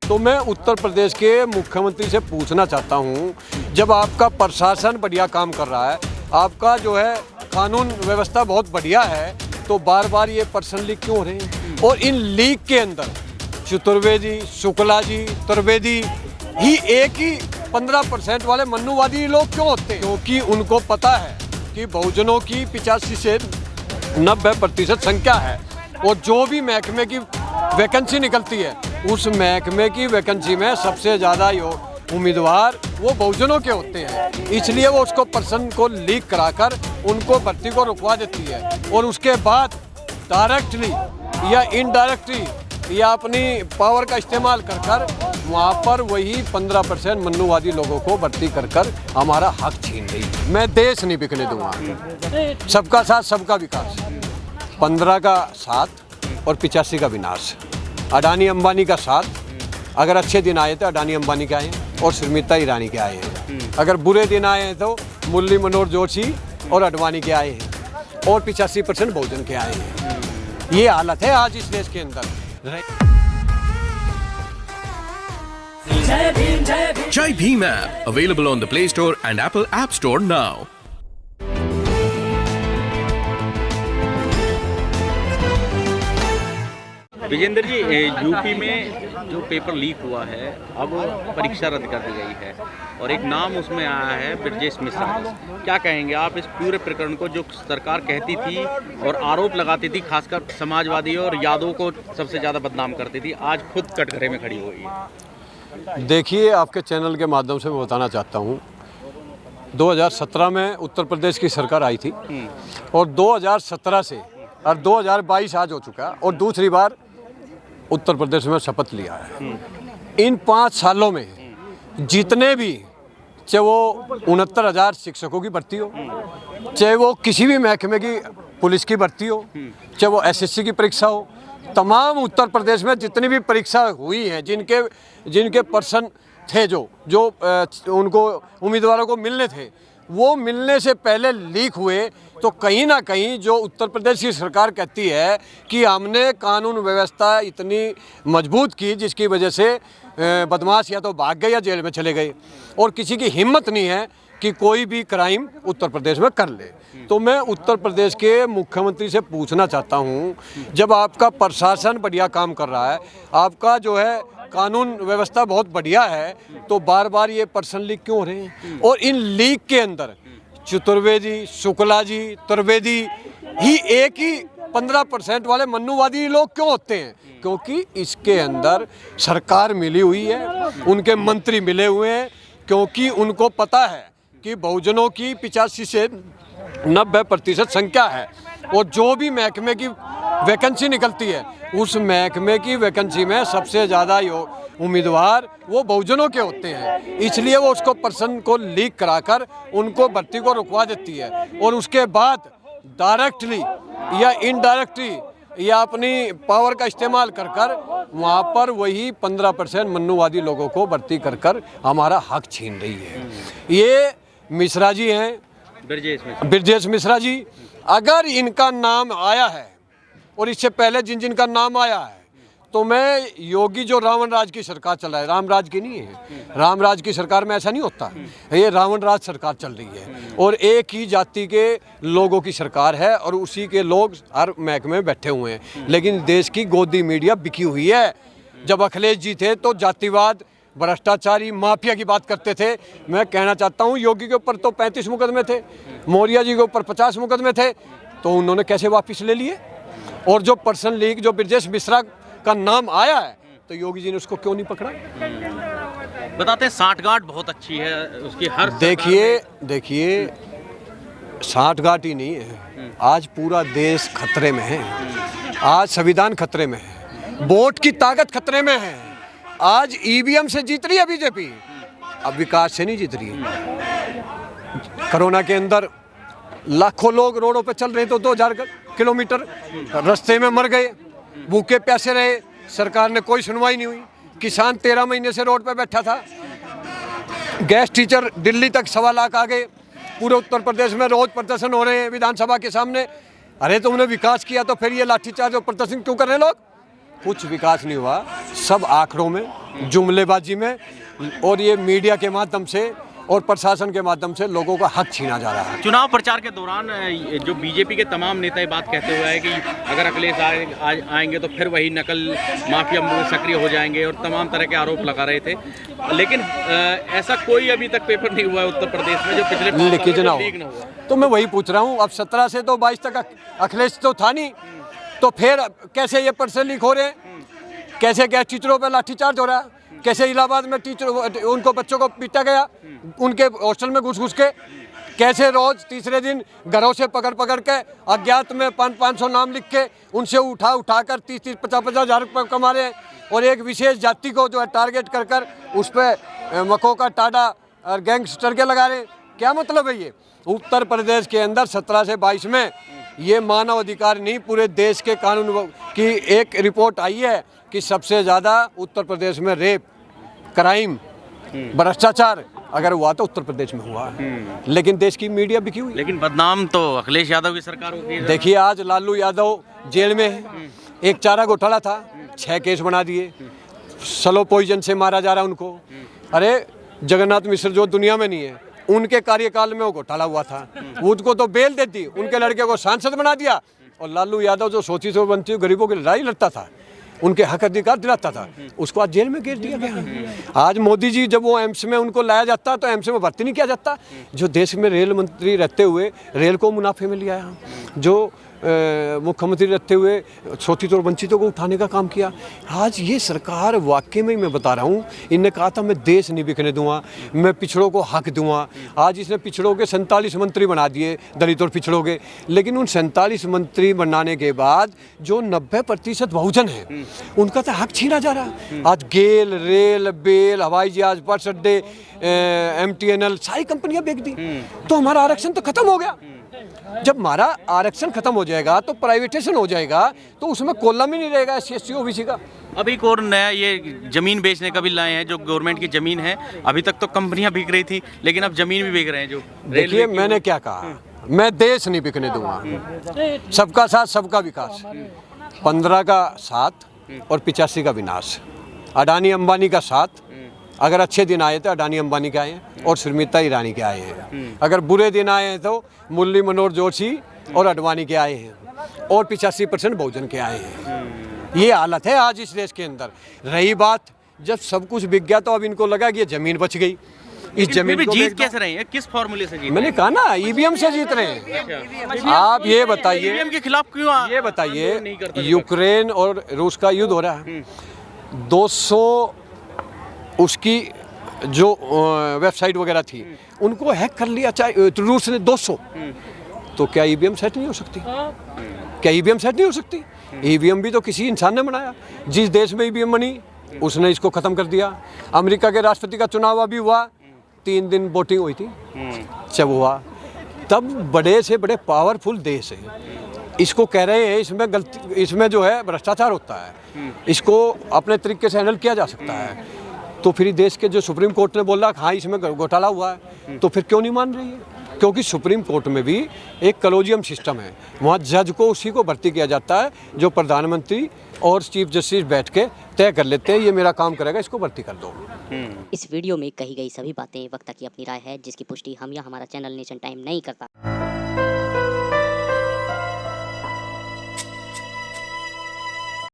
तो मैं उत्तर प्रदेश के मुख्यमंत्री से पूछना चाहता हूं, जब आपका प्रशासन बढ़िया काम कर रहा है, आपका जो है कानून व्यवस्था बहुत बढ़िया है, तो बार बार ये पर्सन लीक क्यों हो रहे हैं? और इन लीक के अंदर चतुर्वेदी, शुक्ला जी, त्रिवेदी ही एक ही 15% वाले मन्नुवादी लोग क्यों होते हैं? क्योंकि उनको पता है कि बहुजनों की 85 से 90% संख्या है, और जो भी महकमे की वैकेंसी निकलती है, उस महकमे की वैकेंसी में सबसे ज़्यादा उम्मीदवार वो बहुजनों के होते हैं। इसलिए वो उसको पर्सन को लीक कराकर उनको भर्ती को रुकवा देती है, और उसके बाद डायरेक्टली या इनडायरेक्टली या अपनी पावर का इस्तेमाल कर कर वहाँ पर वही 15% मन्नुवादी लोगों को भर्ती कर कर हमारा हक छीन रही है। मैं देश नहीं बिकने दूंगा। सबका साथ सबका विकास, 15 का साथ और 85 का विनाश। अडानी अंबानी का साथ, अगर अच्छे दिन आए तो अडानी अंबानी के आए और स्मृति ईरानी के आए हैं। अगर बुरे दिन आए हैं तो मुरली मनोहर जोशी और अडवाणी के आए हैं, और 85% बहुजन के आए हैं। ये हालत है आज इस देश के अंदर। Jai Bhim app available on the Play Store and Apple App Store now. Vijendra ji, UP में जो पेपर लीक हुआ है, अब परीक्षा रद्द कर दी गई है और एक नाम उसमें आया है ब्रजेश मिश्रा। क्या कहेंगे आप इस पूरे प्रकरण को, जो सरकार कहती थी और आरोप लगाती थी, खासकर समाजवादी और यादव को सबसे ज़्यादा बदनाम करती थी, आज खुद कटघरे में खड़ी हुई है? देखिए, आपके चैनल के माध्यम से मैं बताना चाहता हूँ, 2017 में उत्तर प्रदेश की सरकार आई थी, और 2017 से और 2022 आज हो चुका, और दूसरी बार उत्तर प्रदेश में शपथ लिया है। इन 5 सालों में जितने भी, चाहे वो 69,000 शिक्षकों की भर्ती हो, चाहे वो किसी भी महकमे की पुलिस की भर्ती हो, चाहे वो एसएससी की परीक्षा हो, तमाम उत्तर प्रदेश में जितनी भी परीक्षा हुई हैं, जिनके पर्सन थे जो उनको उम्मीदवारों को मिलने थे, वो मिलने से पहले लीक हुए। तो कहीं ना कहीं जो उत्तर प्रदेश की सरकार कहती है कि हमने कानून व्यवस्था इतनी मजबूत की जिसकी वजह से बदमाश या तो भाग गए या जेल में चले गए, और किसी की हिम्मत नहीं है कि कोई भी क्राइम उत्तर प्रदेश में कर ले। तो मैं उत्तर प्रदेश के मुख्यमंत्री से पूछना चाहता हूं, जब आपका प्रशासन बढ़िया काम कर रहा है, आपका जो है कानून व्यवस्था बहुत बढ़िया है, तो बार बार ये पर्सन लीक क्यों हो रहे हैं? और इन लीक के अंदर चतुर्वेदी, शुक्ला जी, त्रिवेदी ही एक ही 15% वाले मन्नुवादी लोग क्यों होते हैं? क्योंकि इसके अंदर सरकार मिली हुई है, उनके मंत्री मिले हुए हैं, क्योंकि उनको पता है कि बहुजनों की 85 से 90% संख्या है, और जो भी महकमे की वैकेंसी निकलती है, उस महकमे की वैकेंसी में सबसे ज़्यादा उम्मीदवार वो बहुजनों के होते हैं। इसलिए वो उसको पर्सन को लीक कराकर उनको भर्ती को रुकवा देती है, और उसके बाद डायरेक्टली या इनडायरेक्टली या अपनी पावर का इस्तेमाल कर कर वहाँ पर वही 15% मन्नुवादी लोगों को भर्ती कर कर हमारा हक छीन रही है। ये मिश्रा जी हैं, ब्रजेश मिश्रा जी। अगर इनका नाम आया है, और इससे पहले जिनका नाम आया है, तो मैं योगी जो रावण राज की सरकार चला है, राम राज की नहीं है, राम राज की सरकार में ऐसा नहीं होता, ये रावण राज सरकार चल रही है, और एक ही जाति के लोगों की सरकार है, और उसी के लोग हर महकमे में बैठे हुए हैं। लेकिन देश की गोदी मीडिया बिकी हुई है। जब अखिलेश जी थे तो जातिवाद, भ्रष्टाचारी, माफिया की बात करते थे। मैं कहना चाहता हूँ, योगी के ऊपर तो 35 मुकदमे थे, मौर्य जी के ऊपर 50 मुकदमे थे, तो उन्होंने कैसे वापस ले लिए? और जो पर्सन लीक, जो ब्रजेश मिश्रा का नाम आया है, तो योगी जी ने उसको क्यों नहीं पकड़ा? बताते हैं साठगांठ बहुत अच्छी है उसकी, हर देखिए साठगांठ ही नहीं है, आज पूरा देश खतरे में है, आज संविधान खतरे में है, वोट की ताकत खतरे में है। आज ईवीएम से जीत रही है बीजेपी, अब विकास से नहीं जीत रही है। कोरोना के अंदर लाखों लोग रोडों पे चल रहे, तो 2000 किलोमीटर रास्ते में मर गए, भूखे प्यासे रहे, सरकार ने कोई सुनवाई नहीं हुई। किसान 13 महीने से रोड पे बैठा था। गैस टीचर दिल्ली तक 1.25 लाख आ गए। पूरे उत्तर प्रदेश में रोज प्रदर्शन हो रहे हैं विधानसभा के सामने। अरे तुमने विकास किया तो फिर ये लाठीचार्ज और प्रदर्शन क्यों कर रहे हैं लोग? कुछ विकास नहीं हुआ, सब आंकड़ों में, जुमलेबाजी में और ये मीडिया के माध्यम से और प्रशासन के माध्यम से लोगों का हक छीना जा रहा है। चुनाव प्रचार के दौरान जो बीजेपी के तमाम नेता ये बात कहते हुए है कि अगर अखिलेश आएंगे तो फिर वही नकल माफिया सक्रिय हो जाएंगे और तमाम तरह के आरोप लगा रहे थे, लेकिन ऐसा कोई अभी तक पेपर नहीं हुआ है उत्तर प्रदेश में जो पिछले लीकेज ना हो। तो मैं वही पूछ रहा हूँ, अब 17 से तो 22 तक अखिलेश तो था नहीं, तो फिर कैसे ये पर्चे लीक हो रहे हैं, कैसे क्या टीचरों पर लाठीचार्ज हो रहा है, कैसे इलाहाबाद में टीचर उनको बच्चों को पीटा गया उनके हॉस्टल में घुस के, कैसे रोज तीसरे दिन घरों से पकड़ के अज्ञात में 500 नाम लिख के उनसे उठा कर 30-50 हज़ार रुपये कमा रहे हैं और एक विशेष जाति को जो है टारगेट कर उस पर मको का टाटा और गैंगस्टर के लगा रहे हैं। क्या मतलब है ये? उत्तर प्रदेश के अंदर 17 से 22 में ये मानव अधिकार नहीं, पूरे देश के कानून की एक रिपोर्ट आई है कि सबसे ज़्यादा उत्तर प्रदेश में रेप, क्राइम, भ्रष्टाचार अगर हुआ तो उत्तर प्रदेश में हुआ, लेकिन देश की मीडिया बिकी हुई। लेकिन बदनाम तो अखिलेश यादव की सरकार होगी। देखिए आज लालू यादव जेल में है, एक चारा घोटाला था, 6 केस बना दिए, स्लो पॉइजन से मारा जा रहा है उनको। अरे जगन्नाथ मिश्र जो दुनिया में नहीं है, उनके कार्यकाल में वो घोटाला हुआ था, उसको तो बेल दे दी, उनके लड़के को सांसद बना दिया। और लालू यादव जो सोची सो बनती गरीबों की लड़ाई लड़ता था, उनके हक अधिकार दिलाता था, उसको आज जेल में घेर दिया गया। आज मोदी जी जब वो एम्स में उनको लाया जाता तो एम्स में भर्ती नहीं किया जाता। जो देश में रेल मंत्री रहते हुए रेल को मुनाफे में लिया, जो मुख्यमंत्री रहते हुए शोषित और वंचितों को उठाने का काम किया। आज ये सरकार वाकई में मैं बता रहा हूँ, इनने कहा था मैं देश नहीं बिकने दूंगा, मैं पिछड़ों को हक दूंगा। आज इसने पिछड़ों के 47 मंत्री बना दिए, दलित और पिछड़ों के, लेकिन उन 47 मंत्री बनाने के बाद जो 90% बहुजन है उनका तो हक छीना जा रहा। आज गेल, रेल, बेल, हवाई जहाज, बस अड्डे, MTNL सारी कंपनियां बेच दी, तो हमारा आरक्षण तो खत्म हो गया। जब हमारा आरक्षण खत्म हो जाएगा तो प्राइवेटेशन हो जाएगा, तो उसमें कॉलम ही नहीं रहेगा SC OBC का। अभी एक और नया ये जमीन बेचने का भी लाए हैं, जो गवर्नमेंट की जमीन है। अभी तक तो कंपनियां बिक रही थी, लेकिन अब जमीन भी बिक रहे हैं। जो देखिए मैंने क्या कहा, मैं देश नहीं बिकने दूंगा, सबका साथ सबका विकास, 15 का साथ और 85 का विनाश। अडानी अंबानी का साथ, अगर अच्छे दिन आए तो अडानी अंबानी के आए हैं और स्मृति ईरानी के आए हैं, अगर बुरे दिन आए हैं तो मुरली मनोहर जोशी और अडवाणी के आए हैं और 85% बहुजन के आए हैं। ये हालत है आज इस देश के अंदर। रही बात जब सब कुछ बिक गया तो अब इनको लगा कि ये जमीन बच गई, इस जमीन को जीत कैसे रहे हैं, किस फॉर्मूले से जीत? मैंने कहा ना EVM से जीत रहे हैं। आप ये बताइए EVM के खिलाफ क्यों? ये बताइए, यूक्रेन और रूस का युद्ध हो रहा है, 200 उसकी जो वेबसाइट वगैरह थी उनको हैक कर लिया, चाहे रूस ने 200, तो क्या EVM सेट नहीं हो सकती? क्या EVM सेट नहीं हो सकती? EVM भी तो किसी इंसान ने बनाया। जिस देश में EVM बनी उसने इसको ख़त्म कर दिया। अमेरिका के राष्ट्रपति का चुनाव अभी हुआ, 3 दिन वोटिंग हुई थी, जब हुआ तब बड़े से बड़े पावरफुल देश है, इसको कह रहे हैं इसमें गलती, इसमें जो है भ्रष्टाचार होता है, इसको अपने तरीके से हैंडल किया जा सकता है। तो फिर देश के जो सुप्रीम कोर्ट ने बोला हाँ इसमें घोटाला हुआ है, तो फिर क्यों नहीं मान रही है? क्योंकि सुप्रीम कोर्ट में भी एक कॉलेजियम सिस्टम है, वहाँ जज को उसी को भर्ती किया जाता है जो प्रधानमंत्री और चीफ जस्टिस बैठ के तय कर लेते हैं, ये मेरा काम करेगा, इसको भर्ती कर दो। इस वीडियो में कही गई सभी बातें वक्ता की अपनी राय है, जिसकी पुष्टि हम या हमारा चैनल नेशन टाइम नहीं करता।